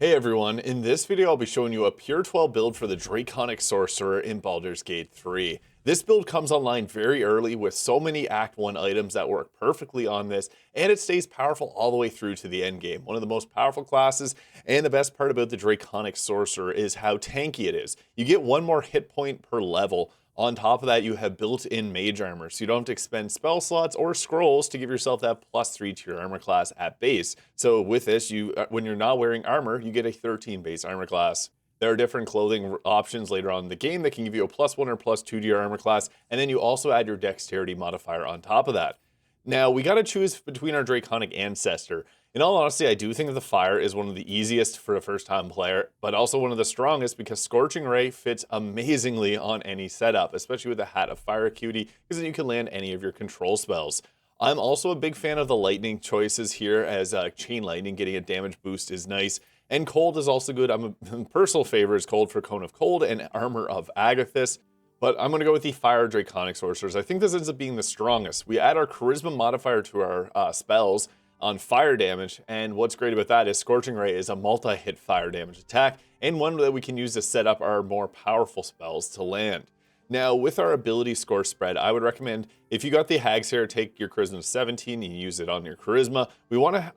Hey everyone, in this video I'll be showing you a pure 12 build for the Draconic Sorcerer in Baldur's Gate 3. This build comes online very early with so many Act 1 items that work perfectly on this, and it stays powerful all the way through to the endgame. One of the most powerful classes, and the best part about the Draconic Sorcerer is how tanky it is. You get one more hit point per level. On top of that, you have built-in mage armor, so you don't have to expend spell slots or scrolls to give yourself that +3 to your armor class at base. So with this, when you're not wearing armor, you get a 13 base armor class. There are different clothing options later on in the game that can give you a +1 or +2 to your armor class, and then you also add your dexterity modifier on top of that. Now, we gotta choose between our Draconic Ancestor. In all honesty, I do think that the fire is one of the easiest for a first-time player, but also one of the strongest because Scorching Ray fits amazingly on any setup, especially with the Hat of Fire Acuity, because then you can land any of your control spells. I'm also a big fan of the lightning choices here, as Chain Lightning, getting a damage boost is nice, and Cold is also good. I'm a personal favorite is Cold for Cone of Cold and Armor of Agathis. But I'm going to go with the Fire Draconic Sorcerers. I think this ends up being the strongest. We add our Charisma modifier to our spells on fire damage, and what's great about that is Scorching Ray is a multi-hit fire damage attack, and one that we can use to set up our more powerful spells to land. Now, with our ability score spread, I would recommend, if you got the Hag's Hair, take your Charisma to 17 and use it on your Charisma.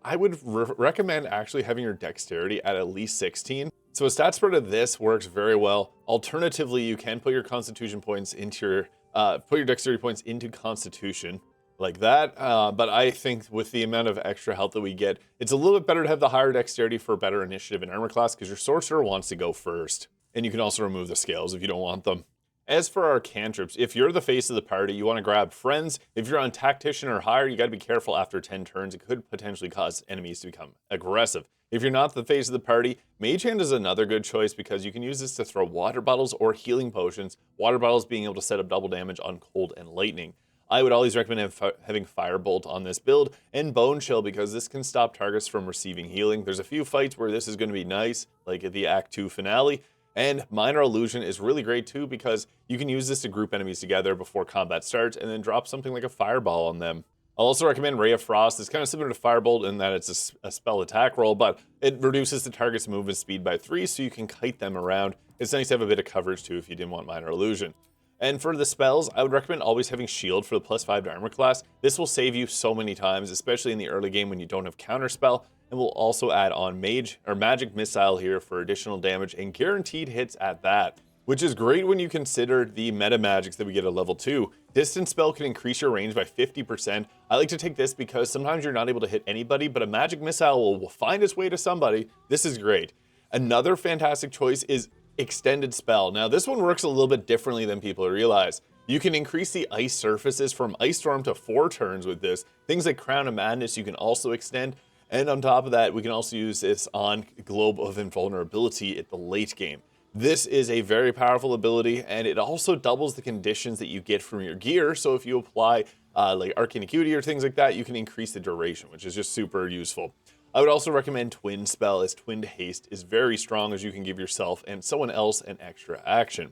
I would recommend actually having your Dexterity at least 16. So a stat spread of this works very well. Alternatively, you can put your Constitution points into your Dexterity points into Constitution, like that. But I think with the amount of extra health that we get, it's a little bit better to have the higher Dexterity for better initiative and armor class, because your Sorcerer wants to go first. And you can also remove the scales if you don't want them. As for our cantrips, if you're the face of the party, you want to grab Friends. If you're on Tactician or higher, you got to be careful after 10 turns. It could potentially cause enemies to become aggressive. If you're not the face of the party, Mage Hand is another good choice because you can use this to throw water bottles or healing potions. Water bottles being able to set up double damage on Cold and Lightning. I would always recommend having Firebolt on this build, and Bone Chill because this can stop targets from receiving healing. There's a few fights where this is going to be nice, like at the Act 2 finale. And Minor Illusion is really great too because you can use this to group enemies together before combat starts and then drop something like a fireball on them. I'll also recommend Ray of Frost. It's kind of similar to Firebolt in that it's a spell attack roll, but it reduces the target's movement speed by 3 so you can kite them around. It's nice to have a bit of coverage too if you didn't want Minor Illusion. And for the spells, I would recommend always having Shield for the +5 to armor class. This will save you so many times, especially in the early game when you don't have Counterspell. And we'll also add on Magic Missile here for additional damage and guaranteed hits at that, which is great when you consider the meta magics that we get at level 2. Distance Spell can increase your range by 50%. I like to take this because sometimes you're not able to hit anybody, but a Magic Missile will find its way to somebody. This is great. Another fantastic choice is Extended Spell. Now this one works a little bit differently than people realize. You can increase the ice surfaces from Ice Storm to 4 turns with this. Things like Crown of Madness you can also extend. And on top of that, we can also use this on Globe of Invulnerability at the late game. This is a very powerful ability, and it also doubles the conditions that you get from your gear. So if you apply like Arcane Acuity or things like that, you can increase the duration, which is just super useful. I would also recommend Twin Spell, as Twinned Haste is very strong, as you can give yourself and someone else an extra action.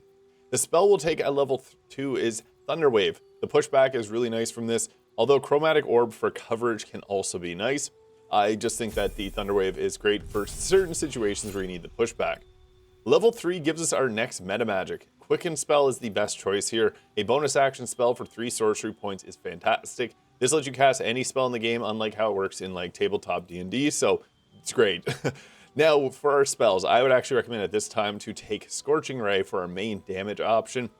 The spell we'll take at level 2 is Thunderwave. The pushback is really nice from this, although Chromatic Orb for coverage can also be nice. I just think that the Thunderwave is great for certain situations where you need the pushback. Level 3 gives us our next meta magic. Quickened Spell is the best choice here. A bonus action spell for 3 sorcery points is fantastic. This lets you cast any spell in the game, unlike how it works in like tabletop D&D, so it's great. Now for our spells, I would actually recommend at this time to take Scorching Ray for our main damage option.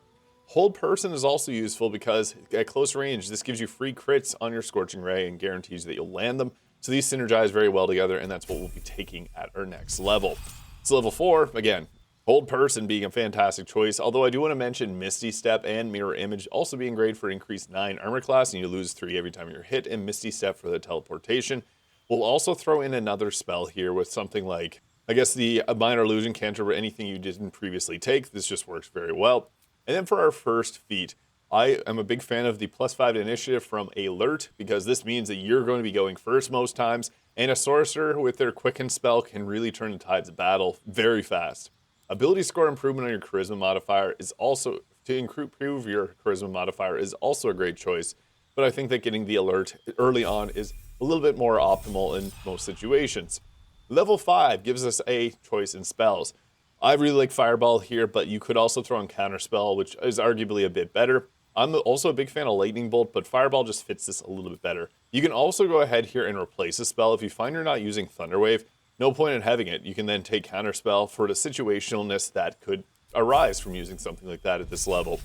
Hold Person is also useful because at close range, this gives you free crits on your Scorching Ray and guarantees that you'll land them. So these synergize very well together, and that's what we'll be taking at our next level. So level 4, again, Hold Person being a fantastic choice, although I do want to mention Misty Step and Mirror Image also being great for increased 9 armor class, and you lose 3 every time you're hit, and Misty Step for the teleportation. We'll also throw in another spell here with something like, I guess, the Minor Illusion cantrip or anything you didn't previously take. This just works very well. And then for our first feat, I am a big fan of the +5 to initiative from Alert, because this means that you're going to be going first most times, and a sorcerer with their Quickened Spell can really turn the tides of battle very fast. Ability score improvement on your Charisma modifier is also, to improve your Charisma modifier is also a great choice, but I think that getting the Alert early on is a little bit more optimal in most situations. Level 5 gives us a choice in spells. I really like Fireball here, but you could also throw in Counterspell, which is arguably a bit better. I'm also a big fan of Lightning Bolt, but Fireball just fits this a little bit better. You can also go ahead here and replace a spell. If you find you're not using Thunderwave, no point in having it. You can then take Counterspell for the situationalness that could arise from using something like that at this level.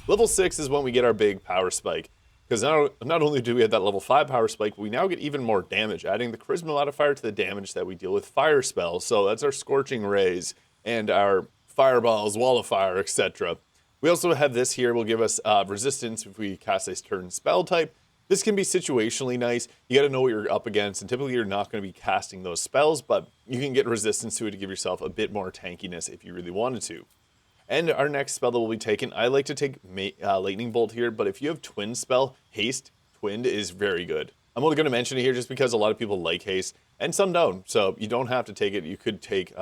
Level 6 is when we get our big power spike. Because not only do we have that level 5 power spike, we now get even more damage, adding the Charisma modifier to the damage that we deal with fire spells. So that's our Scorching Rays and our Fireballs, Wall of Fire, etc. We also have this here, will give us resistance if we cast a certain spell type. This can be situationally nice. You got to know what you're up against, and typically you're not going to be casting those spells, but you can get resistance to it to give yourself a bit more tankiness if you really wanted to. And our next spell that will be taken, I like to take Lightning Bolt here, but if you have Twin spell, Haste, Twinned is very good. I'm only going to mention it here just because a lot of people like Haste, and some don't, so you don't have to take it. You could take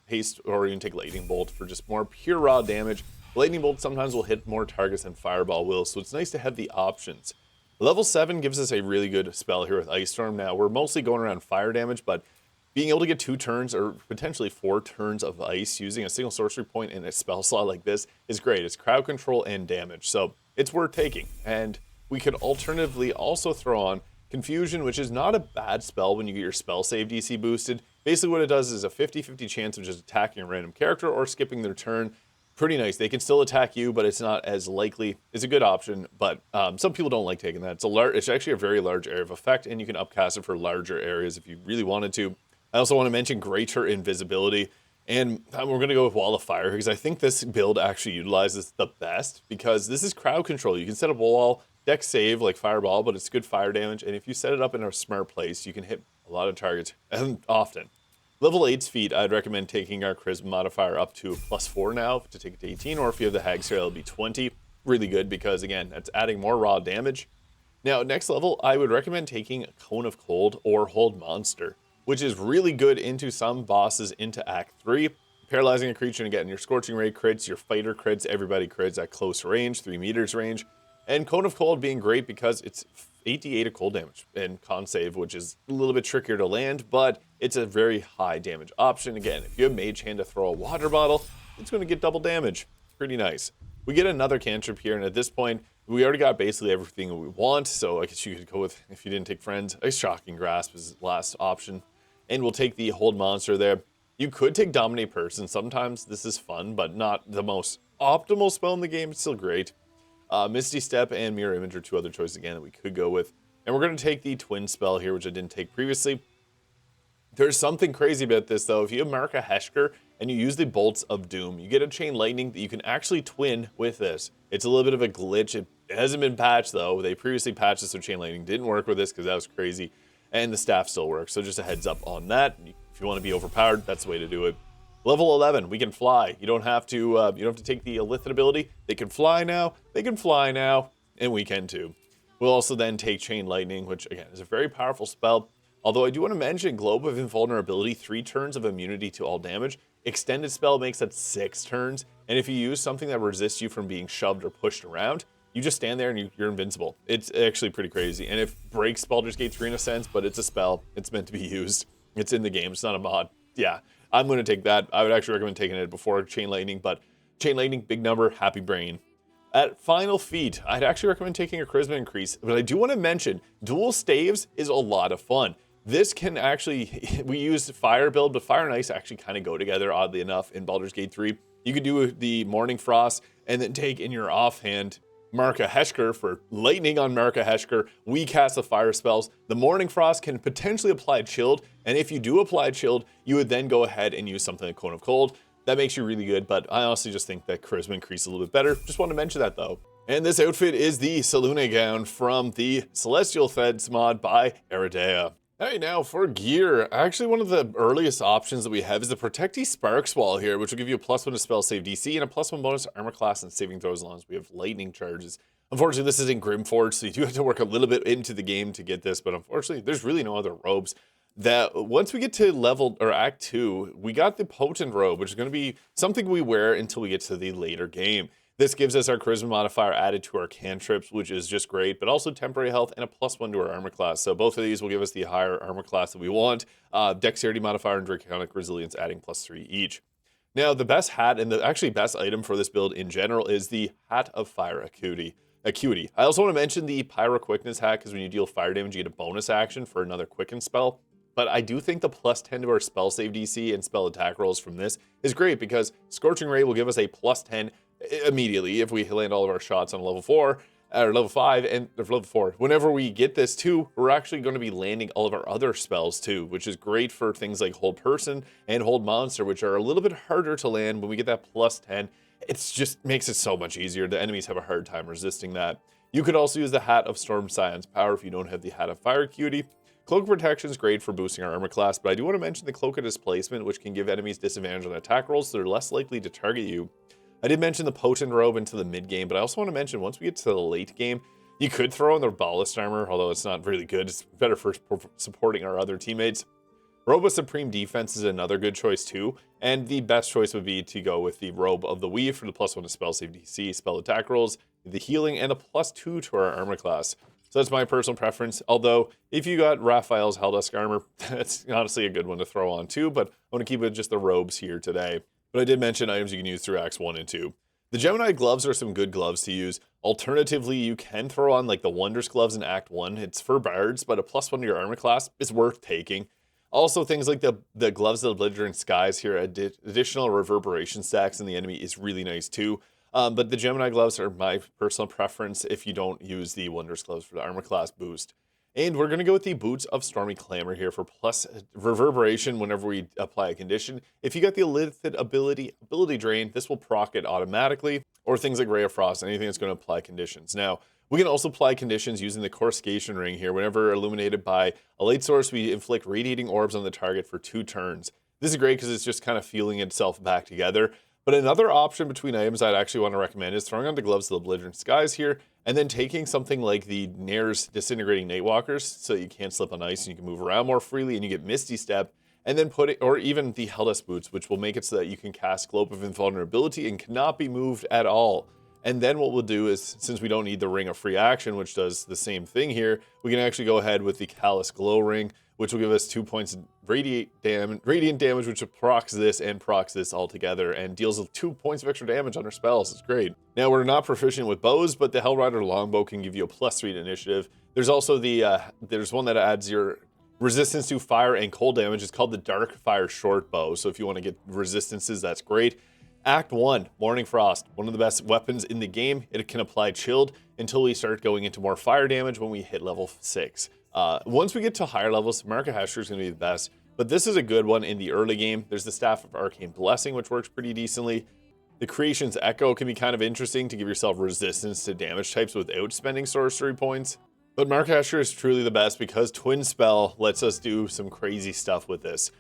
Haste or even take Lightning Bolt for just more pure raw damage. Lightning Bolt sometimes will hit more targets than Fireball will, so it's nice to have the options. Level 7 gives us a really good spell here with Ice Storm. Now, we're mostly going around fire damage, but being able to get 2 turns or potentially 4 turns of ice using a single sorcery point in a spell slot like this is great. It's crowd control and damage, so it's worth taking. And we could alternatively also throw on Confusion, which is not a bad spell when you get your spell save DC boosted. Basically what it does is a 50-50 chance of just attacking a random character or skipping their turn. Pretty nice. They can still attack you, but it's not as likely. It's a good option, but some people don't like taking that. It's actually a very large area of effect, and you can upcast it for larger areas if you really wanted to. I also want to mention Greater Invisibility, and we're going to go with Wall of Fire because I think this build actually utilizes the best because this is crowd control. You can set up a wall, deck save like Fireball, but it's good fire damage, and if you set it up in a smart place, you can hit a lot of targets, and often. Level 8's feat, I'd recommend taking our Charisma modifier up to +4 now to take it to 18, or if you have the Hag's Hair, it'll be 20. Really good because, again, that's adding more raw damage. Now, next level, I would recommend taking Cone of Cold or Hold Monster, which is really good into some bosses into Act 3. Paralyzing a creature, and again, your Scorching Ray crits, your Fighter crits, everybody crits at close range, 3 meters range. And Cone of Cold being great because it's 88 of cold damage and con save, which is a little bit trickier to land, but it's a very high damage option. Again, if you have Mage Hand to throw a water bottle, it's going to get double damage. Pretty nice. We get another cantrip here, and at this point, we already got basically everything we want, so I guess you could go with, if you didn't take Friends, a Shocking Grasp is the last option. And we'll take the Hold Monster there. You could take Dominate Person. Sometimes this is fun, but not the most optimal spell in the game. It's still great. Misty Step and Mirror Image are 2 other choices again that we could go with. And we're going to take the Twin spell here, which I didn't take previously. There's something crazy about this, though. If you have Marika Heshker and you use the Bolts of Doom, you get a Chain Lightning that you can actually twin with this. It's a little bit of a glitch. It hasn't been patched, though. They previously patched this, so Chain Lightning didn't work with this because that was crazy. And the staff still works, so just a heads up on that. If you want to be overpowered, that's the way to do it. Level 11, we can fly. You don't have to take the Illithid ability. They can fly now. They can fly now, and we can too. We'll also then take Chain Lightning, which again is a very powerful spell. Although I do want to mention Globe of Invulnerability, 3 turns of immunity to all damage. Extended spell makes that 6 turns, and if you use something that resists you from being shoved or pushed around, you just stand there and you're invincible. It's actually pretty crazy, and it breaks Baldur's Gate 3 in a sense, but it's a spell. It's meant to be used. It's in the game. It's not a mod. Yeah. I'm going to take that. I would actually recommend taking it before Chain Lightning, but Chain Lightning, big number, happy brain. At final feat, I'd actually recommend taking a Charisma increase, but I do want to mention Dual Staves is a lot of fun. This can actually, we use Fire build, but Fire and Ice actually kind of go together, oddly enough, in Baldur's Gate 3. You could do the Morning Frost and then take in your offhand Marika Heshker for lightning on Marika Heshker. We cast the fire spells. The Morning Frost can potentially apply Chilled, and if you do apply Chilled, you would then go ahead and use something like Cone of Cold. That makes you really good, but I honestly just think that Charisma increases a little bit better. Just want to mention that though. And this outfit is the Selûne gown from the Celestial Threads mod by Eridea. Hey, now for gear, actually one of the earliest options that we have is the Protectee Sparks Wall here, which will give you a +1 to spell save DC and a +1 bonus to armor class and saving throws as long as we have lightning charges. Unfortunately, this is in Grimforge, so you do have to work a little bit into the game to get this, but unfortunately, there's really no other robes. That once we get to level or Act 2, we got the Potent Robe, which is going to be something we wear until we get to the later game. This gives us our charisma modifier added to our cantrips, which is just great, but also temporary health and a +1 to our armor class. So both of these will give us the higher armor class that we want. Dexterity modifier and draconic resilience adding +3 each. Now, the best hat and the actually best item for this build in general is the Hat of Fire Acuity. I also want to mention the Pyro Quickness hat, because when you deal fire damage, you get a bonus action for another quicken spell. But I do think the +10 to our spell save DC and spell attack rolls from this is great, because Scorching Ray will give us a +10 immediately if we land all of our shots on level 4 or level 5 and level 4. Whenever we get this too, we're actually going to be landing all of our other spells too, which is great for things like Hold Person and Hold Monster, which are a little bit harder to land. When we get that +10, it just makes it so much easier. The enemies have a hard time resisting that. You could also use the Hat of Storm Scion's power if you don't have the Hat of Fire Acuity. Cloak of Protection is great for boosting our armor class, but I do want to mention the Cloak of Displacement, which can give enemies disadvantage on attack rolls, so they're less likely to target you. I did mention the Potent Robe into the mid game, but I also want to mention once we get to the late game, you could throw in the Ballast Armor, although it's not really good. It's better for supporting our other teammates. Robe of Supreme Defense is another good choice too, and the best choice would be to go with the Robe of the Weave for the +1 to spell save DC, spell attack rolls, the healing, and a +2 to our armor class. So that's my personal preference, although if you got Raphael's Helldusk Armor, that's honestly a good one to throw on too, but I want to keep it just the robes here today. But I did mention items you can use through Acts 1 and 2. The Gemini gloves are some good gloves to use. Alternatively, you can throw on like the Wondrous gloves in Act 1. It's for bards, but a +1 to your armor class is worth taking. Also, things like the gloves of belligerent skies here, additional reverberation stacks in the enemy is really nice too. But the Gemini gloves are my personal preference if you don't use the Wondrous gloves for the armor class boost. And we're going to go with the Boots of Stormy Clamor here for plus reverberation whenever we apply a condition. If you got the Illithid ability drain, this will proc it automatically, or things like Ray of Frost, anything that's going to apply conditions. Now, we can also apply conditions using the Coruscation Ring here. Whenever illuminated by a light source, we inflict radiating orbs on the target for 2 turns. This is great because it's just kind of feeling itself back together. But another option between items I'd actually want to recommend is throwing on the Gloves of the Belligerent Skies here, and then taking something like the Nair's Disintegrating Nightwalkers, so you can't slip on ice and you can move around more freely and you get Misty Step, and then put it, or even the Helldusk Boots, which will make it so that you can cast Cloak of Invulnerability and cannot be moved at all. And then what we'll do is, since we don't need the Ring of Free Action, which does the same thing here, we can actually go ahead with the Callous Glow Ring, which will give us 2 points of radiant damage, which procs this and procs this all together, and deals 2 points of extra damage on our spells. It's great. Now, we're not proficient with bows, but the Hellrider Longbow can give you a +3 to initiative. There's also the, there's one that adds your resistance to fire and cold damage. It's called the Dark Fire Short Bow, so if you want to get resistances, that's great. Act 1, Morning Frost, one of the best weapons in the game. It can apply chilled until we start going into more fire damage when we hit level 6. Once we get to higher levels, Marika Hesher is going to be the best, but this is a good one in the early game. There's the Staff of Arcane Blessing, which works pretty decently. The Creation's Echo can be kind of interesting to give yourself resistance to damage types without spending sorcery points. But Marika Hesher is truly the best because Twin Spell lets us do some crazy stuff with this.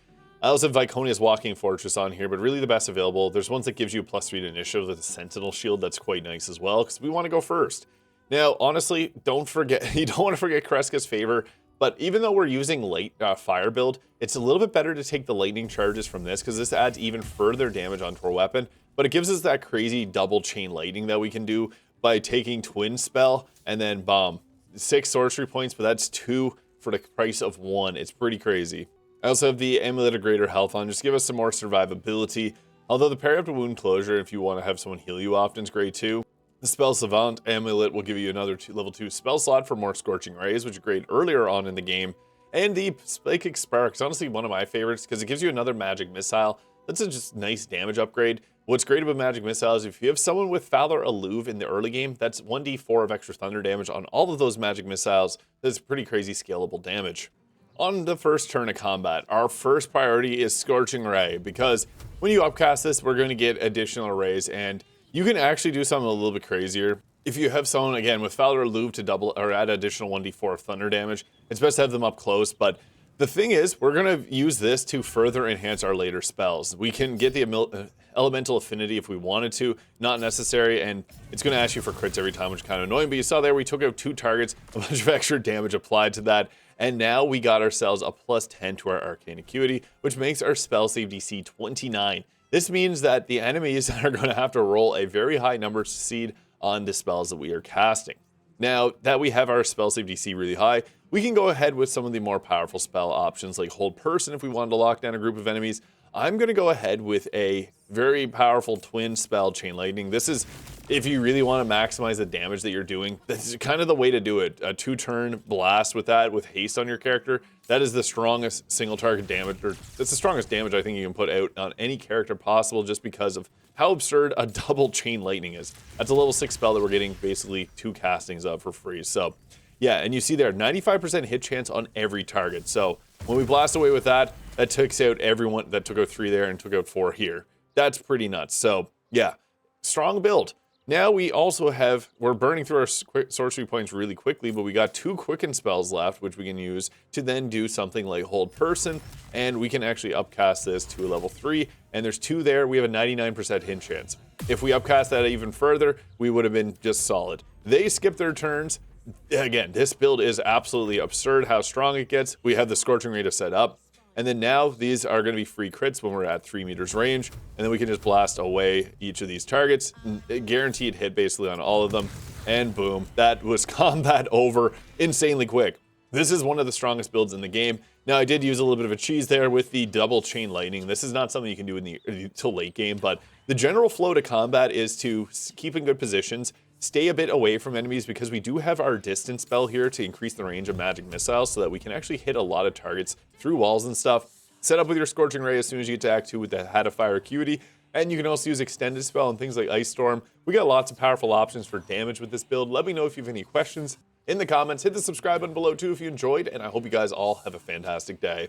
I also have Viconia's Walking Fortress on here, but really the best available. There's ones that gives you a +3 to initiative with a Sentinel Shield. That's quite nice as well, because we want to go first. Now, honestly, don't forget, you don't want to forget Kreska's Favor, but even though we're using light fire build, it's a little bit better to take the lightning charges from this, because this adds even further damage onto our weapon, but it gives us that crazy double chain lightning that we can do by taking Twin Spell, and then bomb. 6 sorcery points, but that's 2 for the price of 1. It's pretty crazy. I also have the Amulet of Greater Health on, just to give us some more survivability. Although the Parry Up to Wound Closure, if you want to have someone heal you often, is great too. The Spell Savant Amulet will give you another level 2 spell slot for more Scorching Rays, which is great earlier on in the game. And the Psychic Spark is honestly one of my favorites, because it gives you another Magic Missile. That's a just nice damage upgrade. What's great about Magic Missile is if you have someone with Valor Alluve in the early game, that's 1d4 of extra thunder damage on all of those Magic Missiles. That's pretty crazy scalable damage. On the first turn of combat, our first priority is Scorching Ray, because when you upcast this, we're going to get additional rays, and you can actually do something a little bit crazier. If you have someone, again, with Valor Alluve to double or add additional 1d4 of thunder damage, it's best to have them up close, but the thing is, we're going to use this to further enhance our later spells. We can get the Elemental Affinity if we wanted to, not necessary, and it's going to ask you for crits every time, which is kind of annoying, but you saw there we took out 2 targets, a bunch of extra damage applied to that, and now we got ourselves a +10 to our Arcane Acuity, which makes our spell save DC 29. This means that the enemies are going to have to roll a very high number to succeed on the spells that we are casting. Now that we have our spell save DC really high, we can go ahead with some of the more powerful spell options like Hold Person if we wanted to lock down a group of enemies. I'm going to go ahead with a very powerful twin spell, Chain Lightning. This is, if you really want to maximize the damage that you're doing, this is kind of the way to do it. A 2-turn blast with that, with haste on your character. That is the strongest single target damage, or that's the strongest damage I think you can put out on any character possible just because of how absurd a double Chain Lightning is. That's a level 6 spell that we're getting basically 2 castings of for free. So yeah, and you see there, 95% hit chance on every target. So when we blast away with that, that takes out everyone. That took out 3 there and took out 4 here. That's pretty nuts. So yeah, strong build. Now we also have, we're burning through our sorcery points really quickly, but we got 2 quickened spells left, which we can use to then do something like Hold Person, and we can actually upcast this to a level 3, and there's 2 there. We have a 99% hit chance. If we upcast that even further, we would have been just solid. They skip their turns. Again, this build is absolutely absurd how strong it gets. We have the Scorching Ray to set up. And then now these are going to be free crits when we're at 3 meters range. And then we can just blast away each of these targets. Guaranteed hit basically on all of them. And boom, that was combat over insanely quick. This is one of the strongest builds in the game. Now I did use a little bit of a cheese there with the double Chain Lightning. This is not something you can do in the till late game, but the general flow to combat is to keep in good positions, stay a bit away from enemies because we do have our distance spell here to increase the range of magic missiles so that we can actually hit a lot of targets through walls and stuff. Set up with your Scorching Ray as soon as you get to Act 2 with the Hat of Fire acuity, and you can also use Extended Spell and things like Ice Storm. We got lots of powerful options for damage with this build. Let me know if you have any questions in the comments. Hit the subscribe button below too if you enjoyed, and I hope you guys all have a fantastic day.